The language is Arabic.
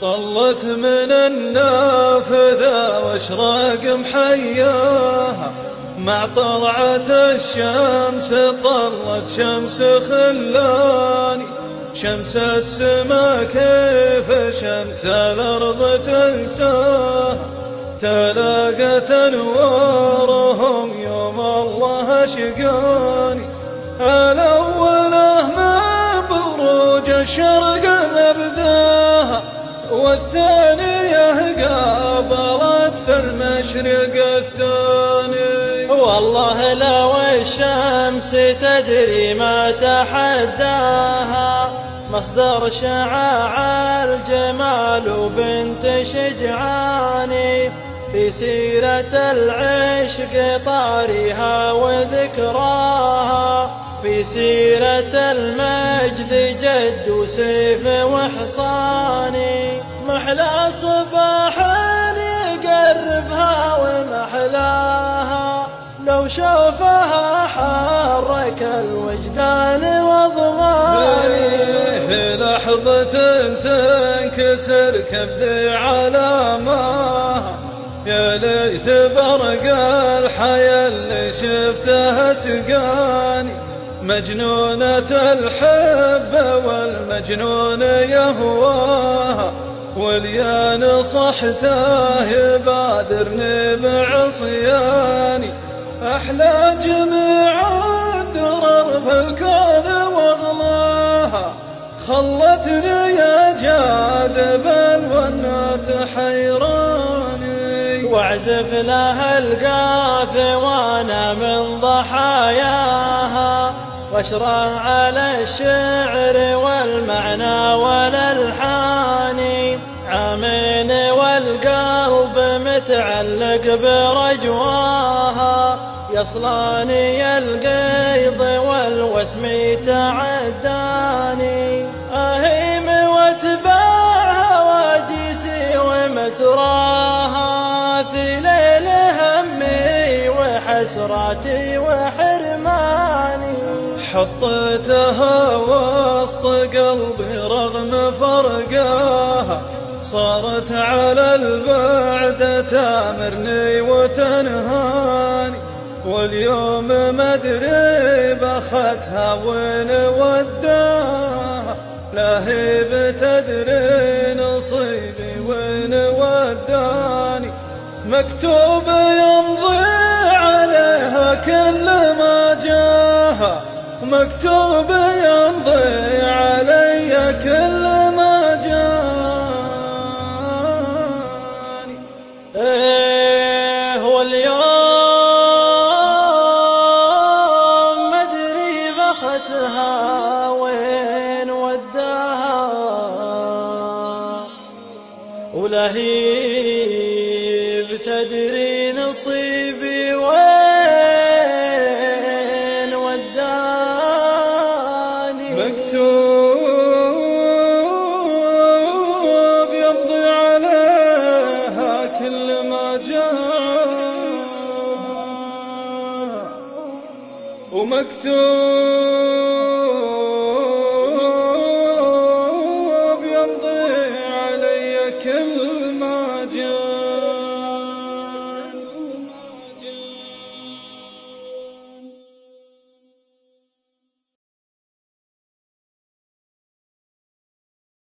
طلت من النافذة واشراق محياها، مع طلعة الشمس طلت شمس خلاني. شمس السما كيف شمس الأرض تنساها، تلاقت أنوارهم يوم الله شقاني. الأولى من بروج الشرق نبذاها، والثانية قابلت في المشرق الثاني. والله لو الشمس تدري ما تحداها، مصدر شعاع الجمال وبنت شجعاني. في سيرة العشق طارها وذكراها، في سيرة المجد جد وسيف وحصاني. محلى صباح يقربها ومحلاها، لو شوفها حرك الوجدان وضماني. لحظة تنكسر كبدي على ماها، يا ليت برق الحياة اللي شفتها سقاني. مجنونة الحب والمجنون يهواها، واليا نصحته يبادرني بعصياني. أحلى جميع الدرر في الكون واغلاها، خلتني يا جاذبا والنات حيراني. واعزف لها القاف وانا من ضحاياها، واشرح على الشعر والمعنى والالحان. عامين والقلب متعلق برجواها، يصلاني القيض والوسم تعداني. أهيم واتباع واجيسي ومسراها، في ليل همي وحسراتي وحرماني. حطيتها وسط قلبي رغم فرقاها، صارت على البعد تامرني وتنهاني. واليوم ما ادري بختها وين وداها، لا هي بتدري نصيبي وين وداني. مكتوب يمضي عليها كل ما جاها، مكتوب يمضي علي كل ما جاني. واليوم مدري بختها وين وداها، ولهي بتدري نصيبي وين وداني. مكتوب يمضي عليها كل ما جاء، ومكتوب